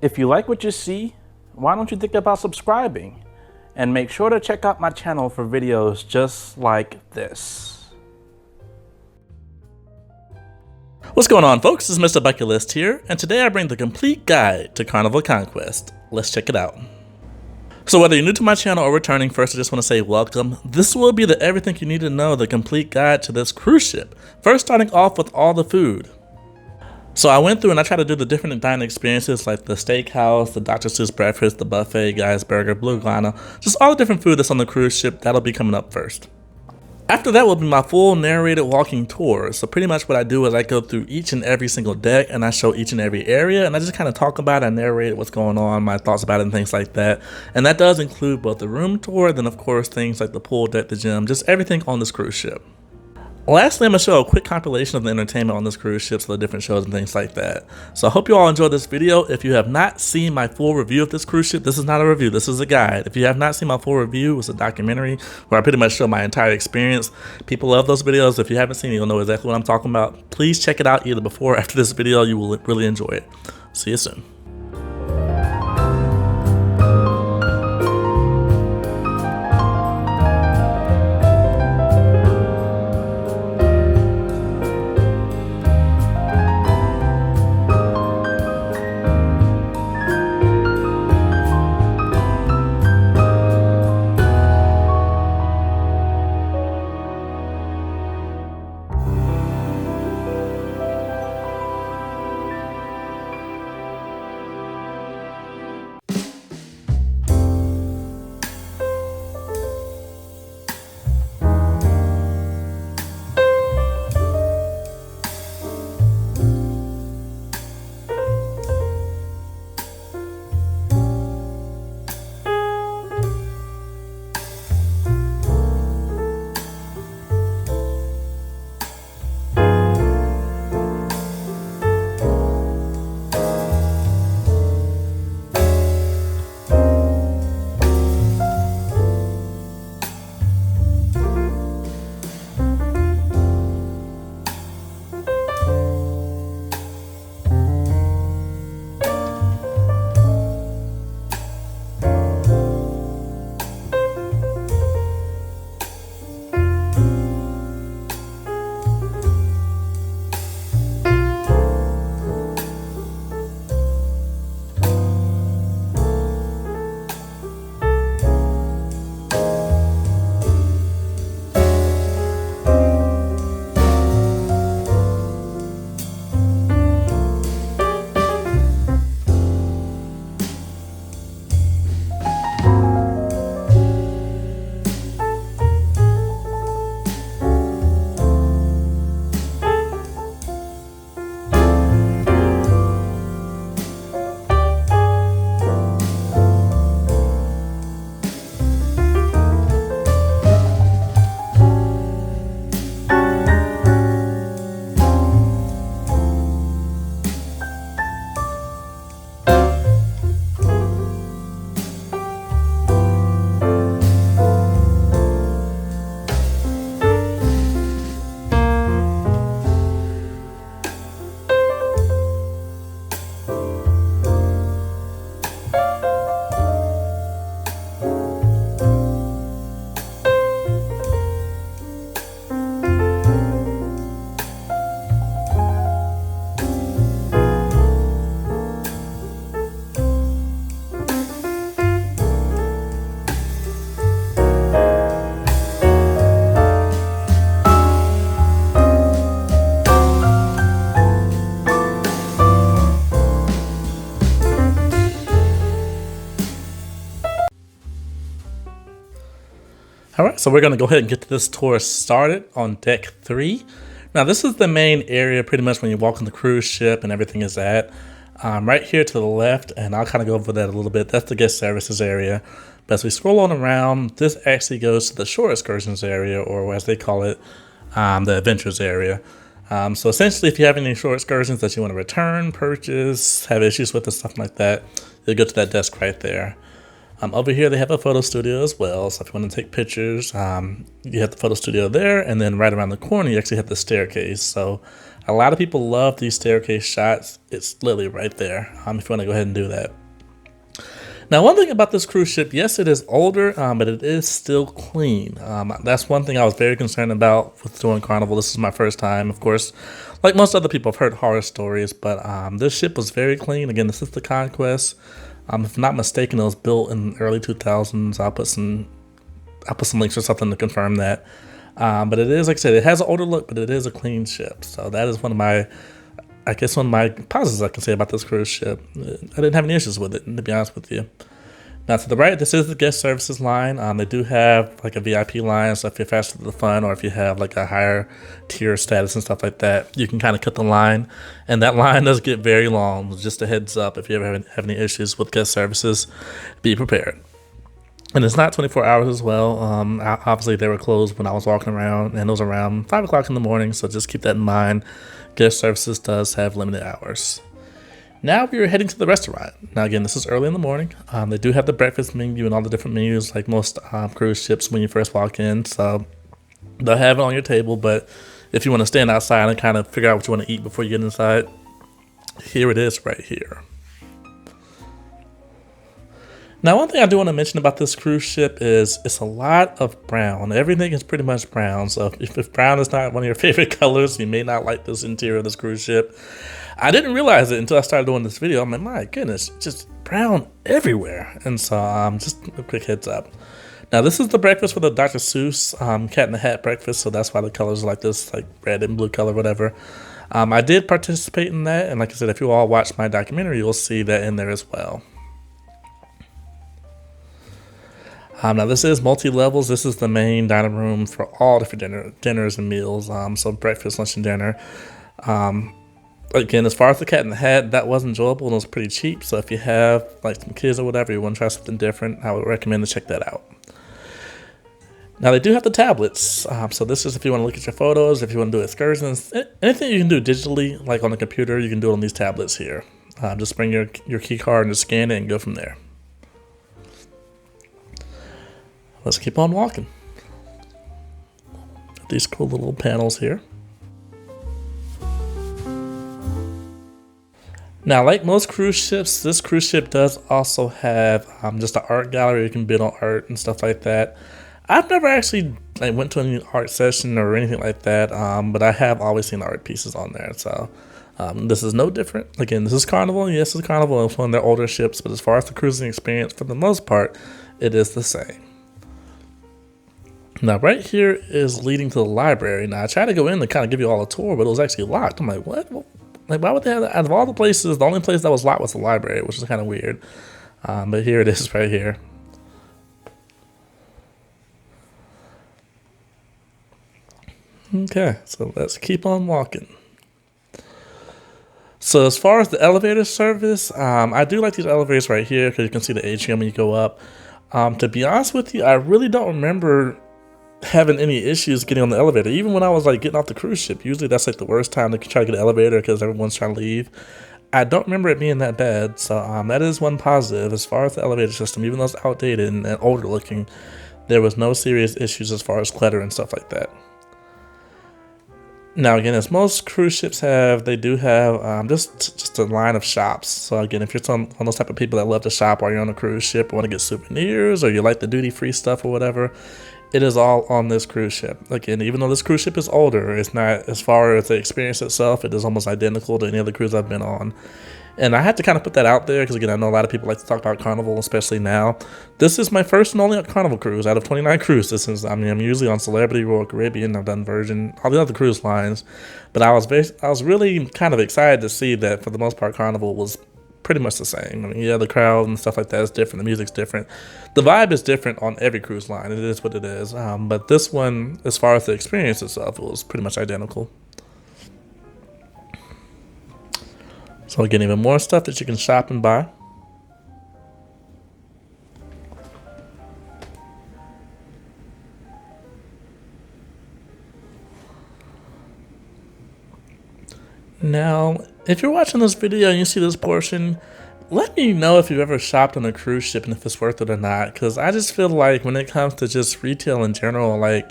If you like what you see, why don't you think about subscribing? And make sure to check out my channel for videos just like this. What's going on, folks? It's MrBucketlist here, and today I bring the complete guide to Carnival Conquest. Let's check it out. So whether you're new to my channel or returning, first I just want to say welcome. This will be the everything you need to know, the complete guide to this cruise ship. First, starting off with all the food. So I went through and I tried to do the different dining experiences like the steakhouse, the Dr. Seuss breakfast, the buffet, Guy's burger, blue iguana, just all the different food that's on the cruise ship. That'll be coming up first. After that will be my full narrated walking tour. So pretty much what I do is I go through each and every single deck and I show each and every area and I just kind of talk about it, I narrate what's going on, my thoughts about it and things like that. And that does include both the room tour, then of course things like the pool deck, the gym, just everything on this cruise ship. Lastly, I'm going to show a quick compilation of the entertainment on this cruise ship, so the different shows and things like that. So I hope you all enjoyed this video. If you have not seen my full review of this cruise ship, this is not a review, this is a guide. If you have not seen my full review, it's a documentary where I pretty much show my entire experience. People love those videos. If you haven't seen it, you'll know exactly what I'm talking about. Please check it out either before or after this video. You will really enjoy it. See you soon. Alright, so we're going to go ahead and get this tour started on deck 3. Now this is the main area pretty much when you walk on the cruise ship and everything is at. Right here to the left, and I'll kind of go over that a little bit, that's the guest services area. But as we scroll on around, this actually goes to the shore excursions area, or as they call it, the adventures area. So essentially, if you have any shore excursions that you want to return, purchase, have issues with and stuff like that, you'll go to that desk right there. Over here, they have a photo studio as well. So if you want to take pictures, you have the photo studio there. And then right around the corner, you actually have the staircase. So A lot of people love these staircase shots. It's literally right there if you want to go ahead and do that. Now, one thing about this cruise ship, yes, it is older, but it is still clean. That's one thing I was very concerned about with doing Carnival. This is my first time, of course. Like most other people, I've heard horror stories, but this ship was very clean. Again, this is the Conquest. If I'm not mistaken, it was built in the early 2000s. I'll put some links or something to confirm that. But it is, like I said, it has an older look, but it is a clean ship. So that is one of my positives I can say about this cruise ship. I didn't have any issues with it, to be honest with you. Now to the right, this is the guest services line. They do have like a VIP line, so if you're faster to the front or if you have like a higher tier status and stuff like that, you can kind of cut the line. And that line does get very long. Just a heads up, if you ever have any issues with guest services, be prepared. And it's not 24 hours as well. Obviously, they were closed when I was walking around, and it was around 5 o'clock in the morning, so just keep that in mind. Guest services does have limited hours. Now we are heading to the restaurant. Now, again, this is early in the morning. They do have the breakfast menu and all the different menus, like most cruise ships when you first walk in. So they'll have it on your table, but if you want to stand outside and kind of figure out what you want to eat before you get inside, here it is right here. Now, one thing I do want to mention about this cruise ship is it's a lot of brown. Everything is pretty much brown. So if brown is not one of your favorite colors, you may not like this interior of this cruise ship. I didn't realize it until I started doing this video. I'm like, my goodness, just brown everywhere. And so just a quick heads up. Now, this is the breakfast for the Dr. Seuss Cat in the Hat breakfast. So that's why the colors are like this, like red and blue color, whatever. I did participate in that. And like I said, if you all watch my documentary, you'll see that in there as well. Now this is multi-levels. This is the main dining room for all different dinners and meals. So breakfast, lunch, and dinner. Again, as far as the Cat in the Hat, that was enjoyable and it was pretty cheap. So if you have like some kids or whatever, you want to try something different, I would recommend to check that out. Now they do have the tablets. So this is if you want to look at your photos, if you want to do excursions, anything you can do digitally, like on the computer, you can do it on these tablets here. Just bring your key card and just scan it and go from there. Let's keep on walking. These cool little panels here. Now, like most cruise ships, this cruise ship does also have just an art gallery. You can bid on art and stuff like that. I've never actually went to any art session or anything like that, but I have always seen art pieces on there. So this is no different. Again, this is Carnival. Yes, it's Carnival. It's one of their older ships, but as far as the cruising experience, for the most part, it is the same. Now, right here is leading to the library. Now, I tried to go in to kind of give you all a tour, but it was actually locked. I'm like, what? Like, why would they have that? Out of all the places, the only place that was locked was the library, which is kind of weird. But here it is right here. Okay, so let's keep on walking. So as far as the elevator service, I do like these elevators right here because you can see the atrium when you go up. To be honest with you, I really don't remember having any issues getting on the elevator. Even when I was like getting off the cruise ship, usually that's like the worst time to try to get an elevator because everyone's trying to leave. I don't remember it being that bad, so that is one positive. As far as the elevator system, even though it's outdated and older looking, there was no serious issues as far as clutter and stuff like that. Now again, as most cruise ships have, they do have just a line of shops. So again, if you're one of those type of people that love to shop while you're on a cruise ship or want to get souvenirs or you like the duty-free stuff or whatever, it is all on this cruise ship. Again, even though this cruise ship is older, it's not, as far as the experience itself, it is almost identical to any other cruise I've been on. And I had to kind of put that out there because, again, I know a lot of people like to talk about Carnival, especially now. This is my first and only Carnival cruise out of 29 cruises. Since I'm usually on Celebrity, Royal Caribbean, I've done Virgin, all the other cruise lines. But I was really kind of excited to see that for the most part, Carnival was pretty much the same. I mean, yeah, the crowd and stuff like that is different. The music's different. The vibe is different on every cruise line. It is what it is. But this one, as far as the experience itself, it was pretty much identical. So again, even more stuff that you can shop and buy. Now, if you're watching this video and you see this portion, let me know if you've ever shopped on a cruise ship and if it's worth it or not. Because I just feel like when it comes to just retail in general, like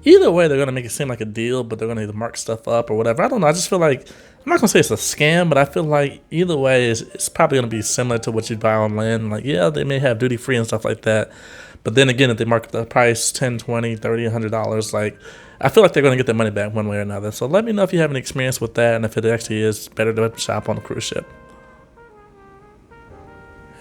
either way, they're going to make it seem like a deal, but they're going to either mark stuff up or whatever. I don't know. I just feel like, I'm not going to say it's a scam, but I feel like either way, it's probably going to be similar to what you buy on land. Like, yeah, they may have duty free and stuff like that. But then again, if they mark up the price $10, $20, $30, $100, like, I feel like they're going to get their money back one way or another. So let me know if you have any experience with that and if it actually is better to shop on a cruise ship.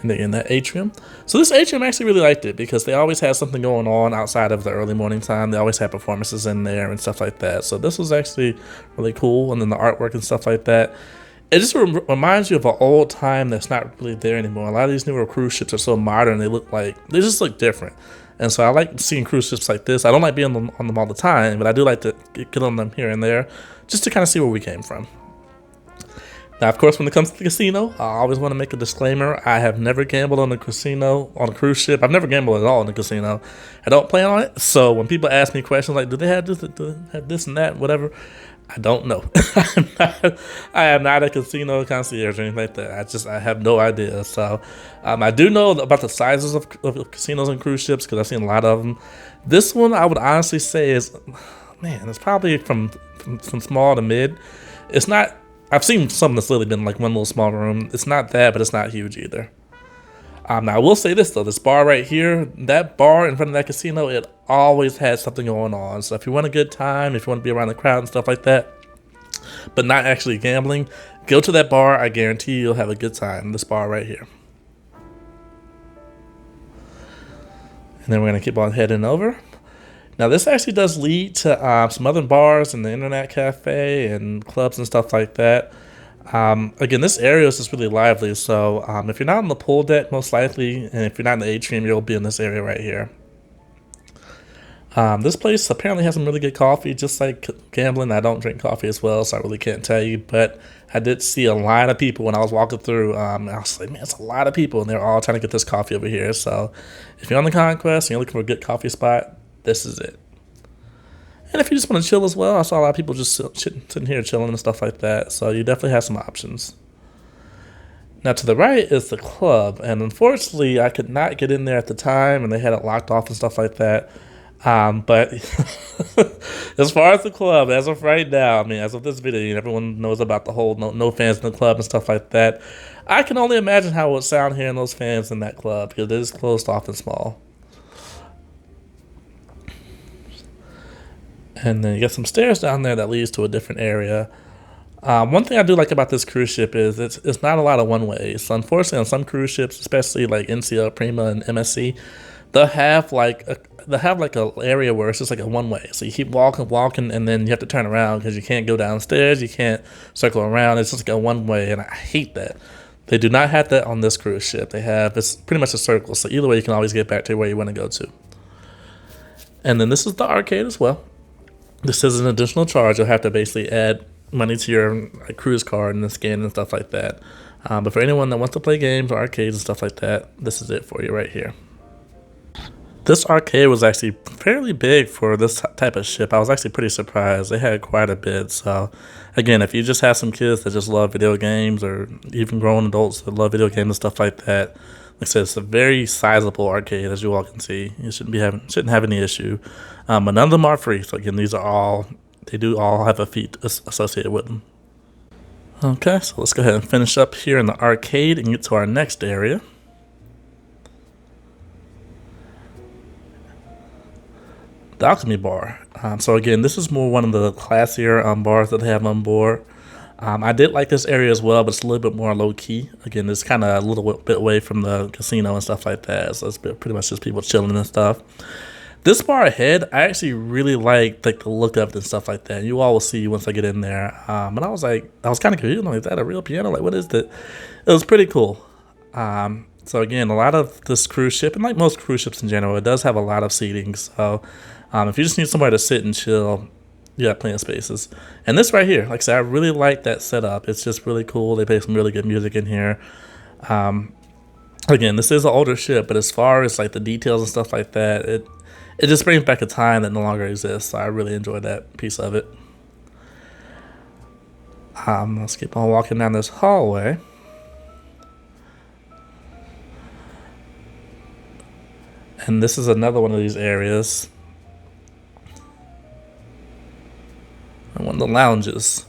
And then in that Atrium. So this Atrium, I actually really liked it because they always had something going on outside of the early morning time. They always had performances in there and stuff like that. So this was actually really cool. And then the artwork and stuff like that. It just reminds you of an old time that's not really there anymore. A lot of these newer cruise ships are so modern. They just look different. And so I like seeing cruise ships like this. I don't like being on them all the time, but I do like to get on them here and there just to kind of see where we came from. Now, of course, when it comes to the casino, I always want to make a disclaimer. I have never gambled on a casino, on a cruise ship. I've never gambled at all in a casino. I don't plan on it. So when people ask me questions like, do they have this and that, whatever, I don't know. I am not a casino concierge or anything like that. I have no idea. So I do know about the sizes of casinos and cruise ships because I've seen a lot of them. This one, I would honestly say is, man, it's probably from small to mid. It's not. I've seen some that's literally been like one little small room. It's not that, but it's not huge either. Now, I will say this, though. This bar right here, that bar in front of that casino, it always has something going on. So if you want a good time, if you want to be around the crowd and stuff like that, but not actually gambling, go to that bar. I guarantee you'll have a good time. This bar right here. And then we're going to keep on heading over. Now, this actually does lead to some other bars and the internet cafe and clubs and stuff like that. Again, this area is just really lively. So if you're not on the pool deck, most likely, and if you're not in the Atrium, you'll be in this area right here. This place apparently has some really good coffee, just like gambling. I don't drink coffee as well, so I really can't tell you. But I did see a lot of people when I was walking through. I was like, man, it's a lot of people, and they're all trying to get this coffee over here. So if you're on the Conquest and you're looking for a good coffee spot, this is it. And if you just want to chill as well, I saw a lot of people just sitting here chilling and stuff like that. So you definitely have some options. Now to the right is the club. And unfortunately, I could not get in there at the time and they had it locked off and stuff like that. But as far as the club, as of right now, I mean, as of this video, everyone knows about the whole no fans in the club and stuff like that. I can only imagine how it would sound hearing those fans in that club because it is closed off and small. And then you got some stairs down there that leads to a different area. One thing I do like about this cruise ship is it's not a lot of one-ways. So unfortunately, on some cruise ships, especially like NCL, Prima, and MSC, they'll have like a area where it's just like a one-way. So you keep walking, and then you have to turn around because you can't go downstairs. You can't circle around. It's just like a one-way, and I hate that. They do not have that on this cruise ship. It's pretty much a circle. So either way, you can always get back to where you want to go to. And then this is the arcade as well. This is an additional charge. You'll have to basically add money to your cruise card and the scan and stuff like that. But for anyone that wants to play games or arcades and stuff like that, this is it for you right here. This arcade was actually fairly big for this type of ship. I was actually pretty surprised. They had quite a bit. So again, if you just have some kids that just love video games or even grown adults that love video games and stuff like that, like I said, it's a very sizable arcade, as you all can see. You shouldn't have any issue. But none of them are free. So again, they do all have a fee associated with them. Okay, so let's go ahead and finish up here in the arcade and get to our next area. The Alchemy Bar. So again, this is more one of the classier bars that they have on board. I did like this area as well, but it's a little bit more low-key. Again, it's kind of a little bit away from the casino and stuff like that, so it's pretty much just people chilling and stuff. This bar ahead, I actually really like the look of it and stuff like that. You all will see once I get in there. And I was kind of confused. Like, is that a real piano? Like, what is that? It was pretty cool. So again, a lot of this cruise ship, and like most cruise ships in general, it does have a lot of seating. So if you just need somewhere to sit and chill, you got plenty of spaces. And this right here, like I said, I really like that setup. It's just really cool. They play some really good music in here. Again, this is an older ship, but as far as like the details and stuff like that, it just brings back a time that no longer exists. So I really enjoyed that piece of it. Let's keep on walking down this hallway. And this is another one of these areas. one of the lounges.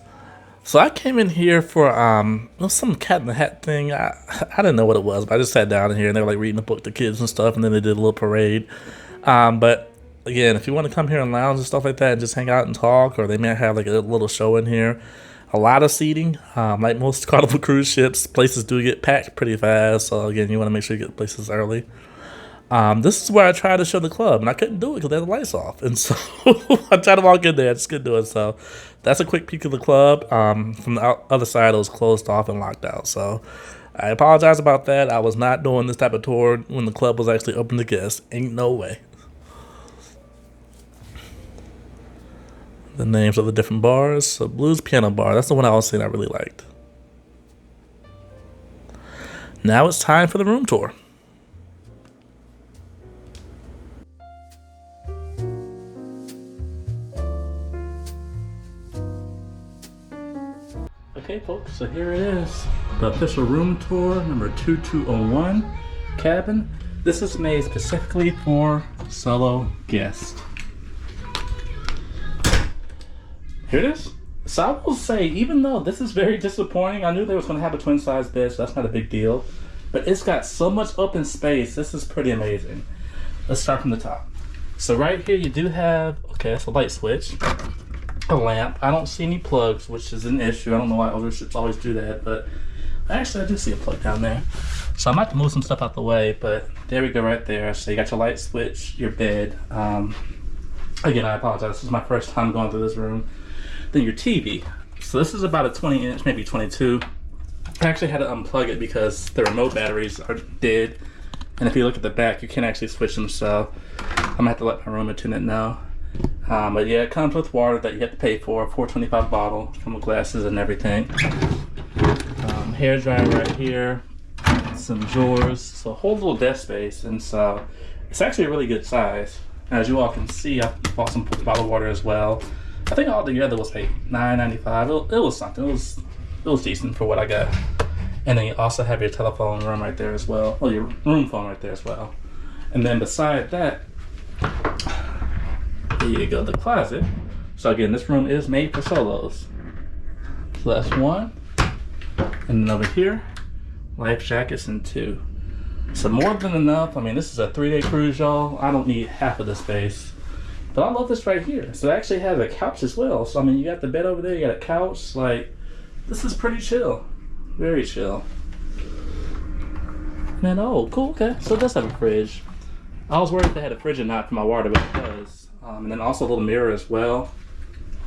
So I came in here for it was some Cat in the Hat thing. I didn't know what it was, but I just sat down in here and they were like reading a book to kids and stuff, and then they did a little parade. But again, if you want to come here and lounge and stuff like that and just hang out and talk, or they may have like a little show in here. A lot of seating, like most Carnival cruise ships, places do get packed pretty fast. So again, you want to make sure you get places early. This is where I tried to show the club, and I couldn't do it because they had the lights off. And so I tried to walk in there, I just couldn't do it. So that's a quick peek of the club. From the other side, it was closed off and locked out. So I apologize about that. I was not doing this type of tour when the club was actually open to guests. Ain't no way. The names of the different bars. So Blues Piano Bar, that's the one I was saying I really liked. Now it's time for the room tour. Okay folks, so here it is. The official room tour, number 2201 cabin. This is made specifically for solo guests. Here it is. So I will say, even though this is very disappointing, I knew they was going to have a twin size bed, so that's not a big deal. But it's got so much open space. This is pretty amazing. Let's start from the top. So right here you do have, okay, that's a light switch, a lamp. I don't see any plugs, which is an issue. I don't know why older ships always do that, but actually I do see a plug down there. So I might have to move some stuff out the way, but there we go right there. So you got your light switch, your bed. Again, I apologize. This is my first time going through this room. Then your TV. So this is about a 20 inch, maybe 22. I actually had to unplug it because the remote batteries are dead. And if you look at the back, you can't actually switch them. So I'm gonna have to let my room attendant know. But yeah, it comes with water that you have to pay for, $4.25 bottle, come with glasses and everything. Hair dryer right here, some drawers, so a whole little desk space. And so it's actually a really good size. As you all can see, I bought some bottled water as well. I think all together was like $9.95. It was something. It was decent for what I got. And then you also have your telephone room right there as well. Or your room phone right there as well. And then beside that, here you go, the closet. So again, this room is made for solos. So that's one. And then over here, life jackets and two. So more than enough. I mean, this is a 3-day cruise, y'all. I don't need half of the space. But I love this right here. So it actually has a couch as well. So I mean, you got the bed over there, you got a couch. Like, this is pretty chill. Very chill. Man, oh, cool, okay. So it does have a fridge. I was worried if they had a fridge or not for my water, but it does. And then also a little mirror as well.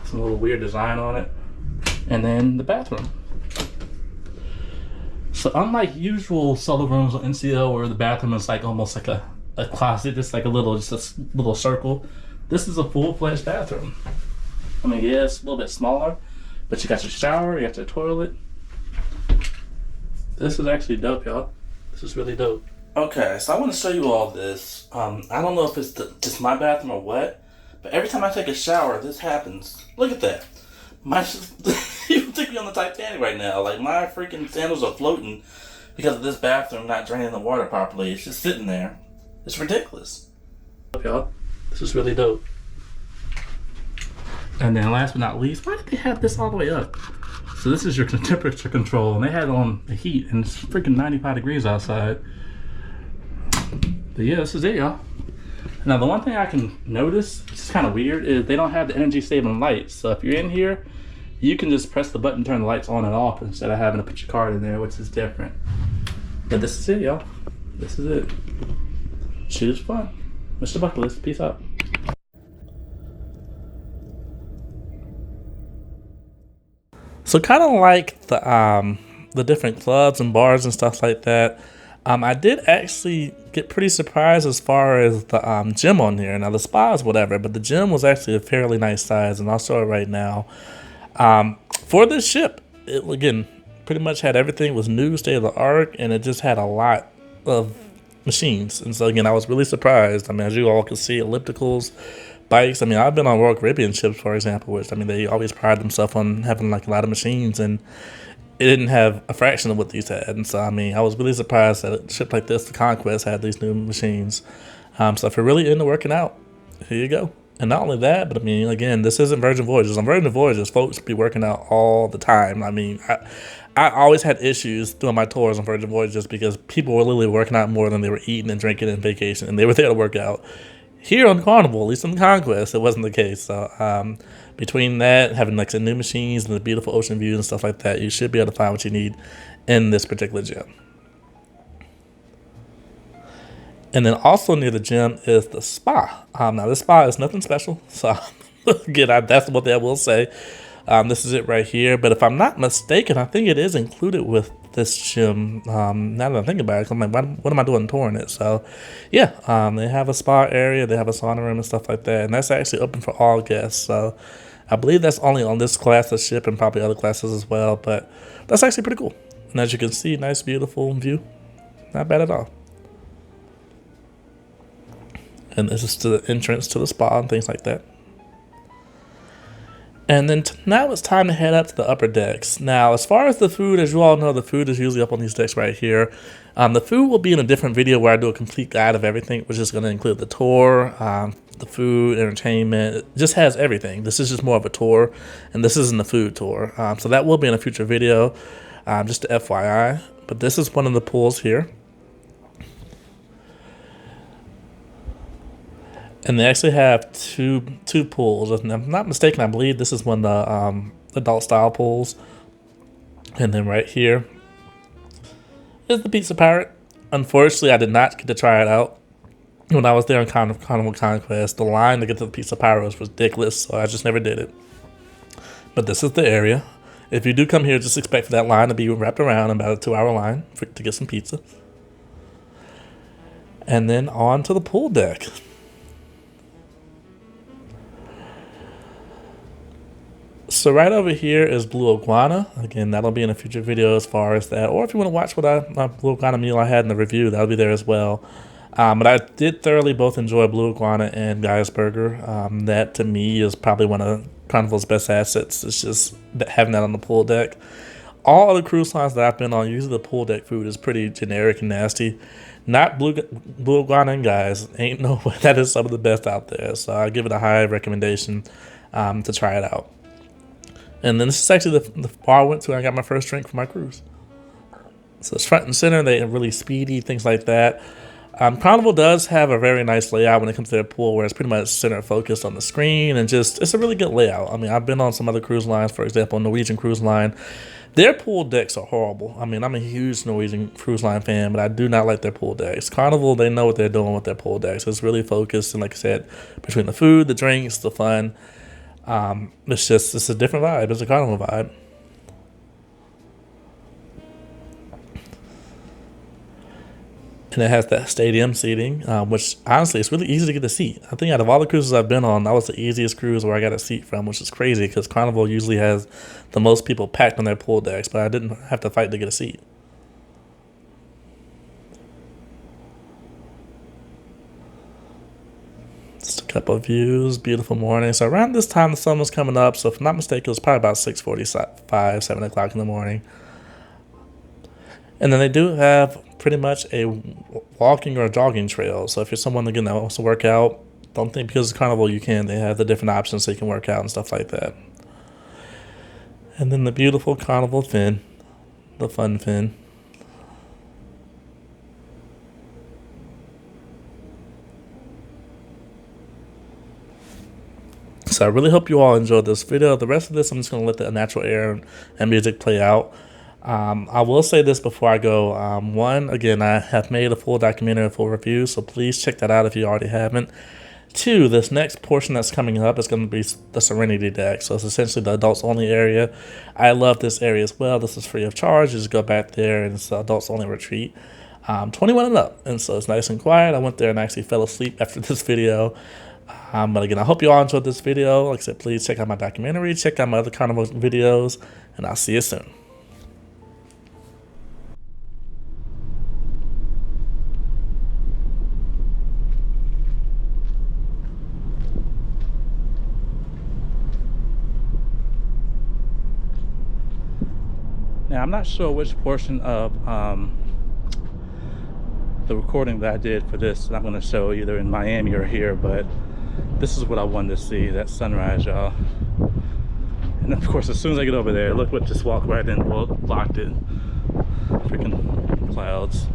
Some little weird design on it. And then the bathroom. So unlike usual solo rooms on NCO where the bathroom is like almost like a closet, just like a little circle, this is a full-fledged bathroom. I mean, yeah, it's a little bit smaller, but you got your shower, you got your toilet. This is actually dope, y'all. This is really dope. Okay, so I want to show you all this. I don't know if it's just my bathroom or what, but every time I take a shower, this happens. Look at that. You think me on the Titanic right now. Like, my freaking sandals are floating because of this bathroom not draining the water properly. It's just sitting there. It's ridiculous. Y'all, this is really dope. And then last but not least, why did they have this all the way up? So this is your temperature control, and they had it on the heat, and it's freaking 95 degrees outside. But yeah, this is it, y'all. Now, the one thing I can notice, which is kind of weird, is they don't have the energy saving lights. So if you're in here, you can just press the button, turn the lights on and off instead of having to put your card in there, which is different. But this is it, y'all. This is it. Choose fun. MrBucketlist, peace out. So kind of like the different clubs and bars and stuff like that, I did actually get pretty surprised as far as the gym on here. Now the spa is whatever, but the gym was actually a fairly nice size, and I'll show it right now. For this ship, it again pretty much had everything. It was new, state of the art, and it just had a lot of machines. And so again, I was really surprised. I mean, as you all can see, ellipticals, bikes. I mean, I've been on Royal Caribbean ships, for example, which, I mean, they always pride themselves on having like a lot of machines, and it didn't have a fraction of what these had. And so, I mean, I was really surprised that a ship like this, the Conquest, had these new machines. So if you're really into working out, here you go. And not only that, but I mean, again, this isn't Virgin Voyages. On Virgin Voyages, folks be working out all the time. I mean, I always had issues doing my tours on Virgin Voyages because people were literally working out more than they were eating and drinking and vacation, and they were there to work out. Here on Carnival, at least on the Conquest, it wasn't the case. So between that, having like some new machines and the beautiful ocean views and stuff like that, you should be able to find what you need in this particular gym. And then also near the gym is the spa. Now this spa is nothing special, so again, that's what I will say. This is it right here. But if I'm not mistaken, I think it is included with this gym. Now that I think about it, I'm like, what am I doing touring it? So yeah, they have a spa area, they have a sauna room and stuff like that, and that's actually open for all guests. So I believe that's only on this class of ship and probably other classes as well. But that's actually pretty cool. And as you can see, nice, beautiful view. Not bad at all. And this is to the entrance to the spa and things like that. And then now it's time to head up to the upper decks. Now, as far as the food, as you all know, the food is usually up on these decks right here. The food will be in a different video where I do a complete guide of everything, which is going to include the tour, the food, entertainment. It just has everything. This is just more of a tour, and this isn't a food tour. So that will be in a future video, just to FYI. But this is one of the pools here. And they actually have two pools. If I'm not mistaken, I believe this is one of the adult style pools. And then right here is the Pizza Pirate. Unfortunately, I did not get to try it out when I was there on Carnival Conquest. The line to get to the Pizza Pirate was ridiculous, so I just never did it. But this is the area. If you do come here, just expect for that line to be wrapped around, about a 2-hour line to get some pizza. And then on to the pool deck. So right over here is Blue Iguana. Again, that'll be in a future video as far as that. Or if you want to watch what my Blue Iguana meal I had in the review, that'll be there as well. But I did thoroughly both enjoy Blue Iguana and Guy's Burger. That to me is probably one of Carnival's best assets. It's just having that on the pool deck. All other cruise lines that I've been on, usually the pool deck food is pretty generic and nasty. Not Blue Iguana and Guys. Ain't no way. That is some of the best out there. So I give it a high recommendation to try it out. And then this is actually the bar I went to and I got my first drink for my cruise. So it's front and center. They are really speedy, things like that. Carnival does have a very nice layout when it comes to their pool, where it's pretty much center focused on the screen, and just it's a really good layout. I mean, I've been on some other cruise lines, for example, Norwegian Cruise Line. Their pool decks are horrible. I mean, I'm a huge Norwegian Cruise Line fan, but I do not like their pool decks. Carnival, they know what they're doing with their pool decks. It's really focused, and like I said, between the food, the drinks, the fun. It's a different vibe. It's a Carnival vibe. And it has that stadium seating, which honestly, it's really easy to get a seat. I think out of all the cruises I've been on, that was the easiest cruise where I got a seat from, which is crazy because Carnival usually has the most people packed on their pool decks, but I didn't have to fight to get a seat. Just a couple of views, beautiful morning. So around this time, the sun was coming up. So if I'm not mistaken, it was probably about 6:45, 7 o'clock in the morning. And then they do have pretty much a walking or jogging trail. So if you're someone again that wants to work out, don't think because it's Carnival you can. They have the different options so you can work out and stuff like that. And then the beautiful Carnival fin, the fun fin. So I really hope you all enjoyed this video. The rest of this, I'm just going to let the natural air and music play out. I will say this before I go. One, again, I have made a full documentary, a full review, so please check that out if you already haven't. Two, this next portion that's coming up is going to be the Serenity deck. So it's essentially the adults only area. I love this area as well. This is free of charge. You just go back there and it's the adults only retreat. 21 and up. And so it's nice and quiet. I went there and actually fell asleep after this video. But again, I hope you all enjoyed this video. Like I said, please check out my documentary, check out my other Carnival videos, and I'll see you soon. Now, I'm not sure which portion of the recording that I did for this that I'm going to show either in Miami or here, but This is what I wanted to see, that sunrise, y'all. And of course, as soon as I get over there, look what just walked right in, well, blocked it. Freaking clouds.